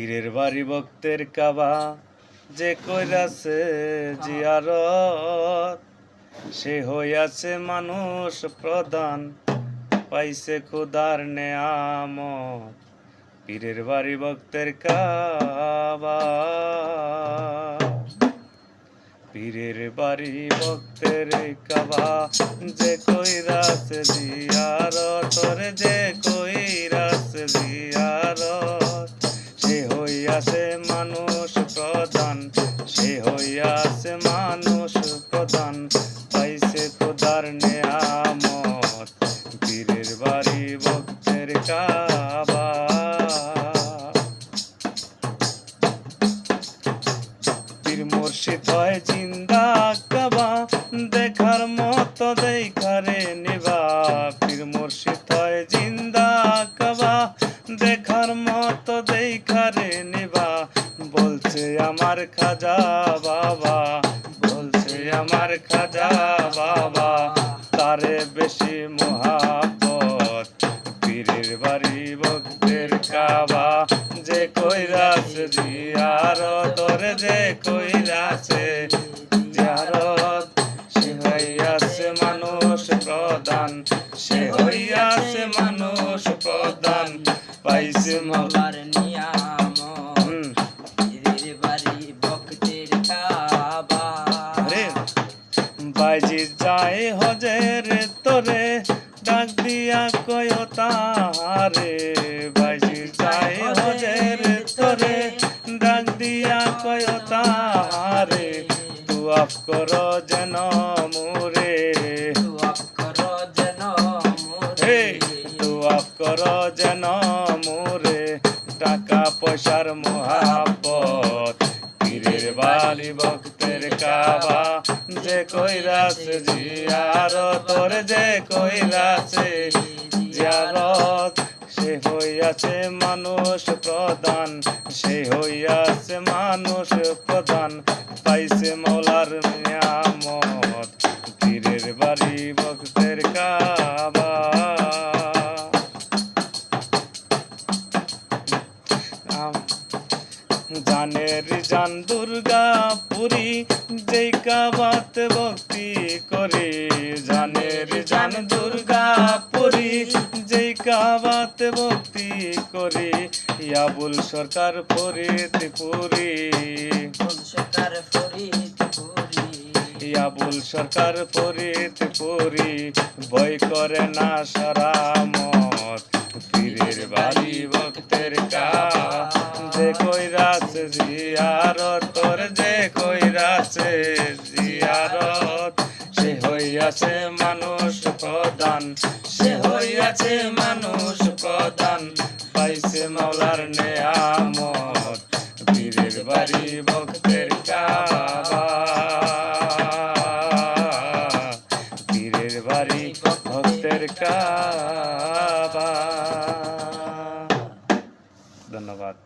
পীরের বাড়ি ভক্তের কাবা, যে কইরাছে জিয়ারত, সে হইয়াছে মানুষ প্রধান, পাইছে খোদার নেয়ামত। পীরের বাড়ি ভক্তের কাবা, পীরের বাড়ি ভক্তের কাবা, যে কইরাছে জিয়ারত, রে যে কইরাছে জিয়ারত, সে হইয়াছে মানুষ প্রধান, সে হইয়াছে মানুষ প্রধান, পাইছে খোদার নেয়ামত। পীরের বাড়ি ভক্তের কাবা, পীর মুর্শিদ হয় জিন্দা কাবা, দেখার মতো দেখারে নিবা। পীর মুর্শিদ হয় জিন্দা কাবা, দেখার মতো দেখারে নিবা। বলছে আমার খাজা বাবা, বলছে আমার খাজা বাবা, তারে বেশি মোহাব্বত। পীরের বাড়ি ভক্তের কাবা, যে কইরাছে জিয়ারত, রে যে কইরাছে জিয়ারত, সে হইয়াছে মানুষ প্রধান, সে হইয়াছে মানুষ প্রধান, পাইছে মওলার নিয়ামত। পীরের বাড়ি ভক্তের কাবা, বাইজি যায় হজের তোরে, ডাক দিয়া কয় তাহারে। বাইজি যায় হজের তোরে, ডাক দিয়া কয় তাহারে। তুয়াফ কর যেন মুরে, তুয়াফ কর যেন মোরে, তুয়াফ কর যেন মুরে, টাকা পয়সার মোহাব্বত। পীরের বাড়ি ভক্তের কাবা, যে কইরাছে জিয়ারত, রে যে কইরাছে জিয়ারত, সে হইয়াছে মানুষ প্রধান, সে হইয়াছে মানুষ প্রধান, পাইছে মওলার নিয়ামত। পীরের বাড়ি ভক্তের কাবা, জানের জান দুর্গাপুরী, যেই কাবাত ভক্তি করি। জানের জান দুর্গাপুরী, যেই কাবাত ভক্তি করি। ইয়াবুল সরকার ফরিদপুরি, সরকার ফরিদপুরি, ইয়াবুল সরকার ফরিদপুরি, ভয় করে না সারামত। পীরের বাড়ি ভক্তের কাবা, যে কইরাছে জিয়ারত, তোর যে কইরাছে জিয়ারত, সে হইয়াছে মানুষ প্রধান, সে হইয়াছে মানুষ প্রধান, পাইছে মওলার নেয়ামত। পীরের বাড়ি ভক্তের কাবা, পীরের বাড়ি ভক্তের কাবা। ধন্যবাদ।